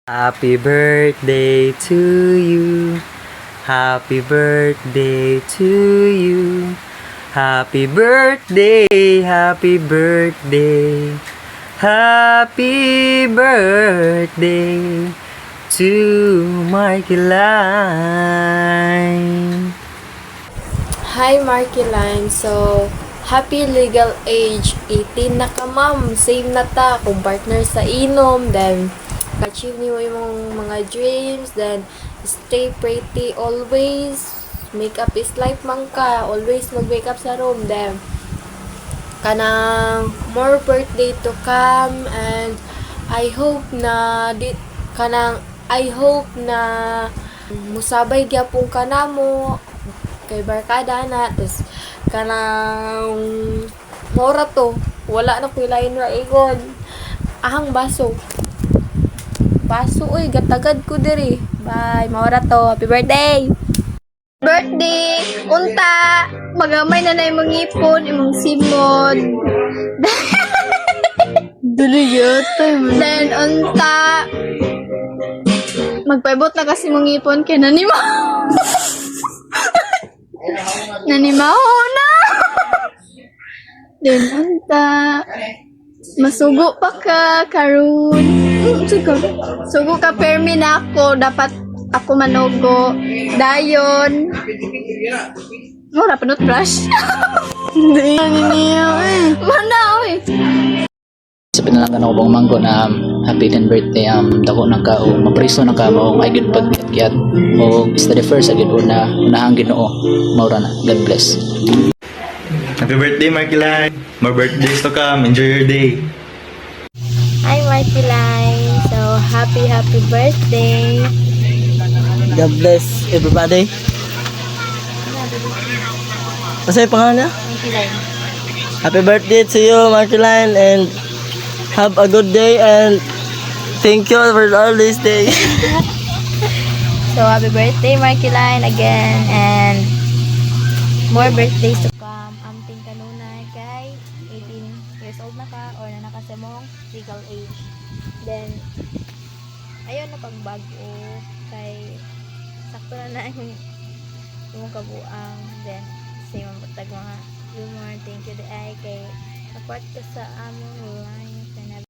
Happy birthday to you. Happy birthday to you. Happy birthday, happy birthday. Happy birthday to Markeline. Hi Markeline, so happy legal age, 18 na ka ma'am, same na ta, kung partner sa inom, then achieve niyo yung mga dreams, then stay pretty always, makeup is life man ka, always mag-makeup sa room, then kanang more birthday to come, and I hope na I hope na musabay gyapon ka na mo kay barkada na, tapos kanang mora to, wala na ko'y lain ra igon ahang baso uy, gatagad ko diri, bye, mora to, happy birthday unta magamay na na imong ipon imong simod dili yata then unta magpaibot na kasi mong ipon kay nanimaho na then unta masugo pa ka karon sugo ka permi na ako, dapat ako manugo dayon wala pa brush hindi niya mana oy sabi na lang ako bang manggo na happy 10th birthday dako na ka o mapriso na ka mo ay gid pagkiat o study first agad una unahang Ginoo maura na. God bless. Happy birthday, Markeline. More birthdays to come. Enjoy your day. hi Markeline, so happy birthday. God bless everybody. Masaya pangalan niya? Happy birthday to you, Markeline, and have a good day, and thank you for all this day. So happy birthday Markeline again, and more birthdays to come. Amting kanunay kay 18 years old na ka or na sa mong legal age. Then ayun na pagbago kay sakto na yung kabuang, then same ang tag mga humor. Thank you di ay kay support ka sa among life.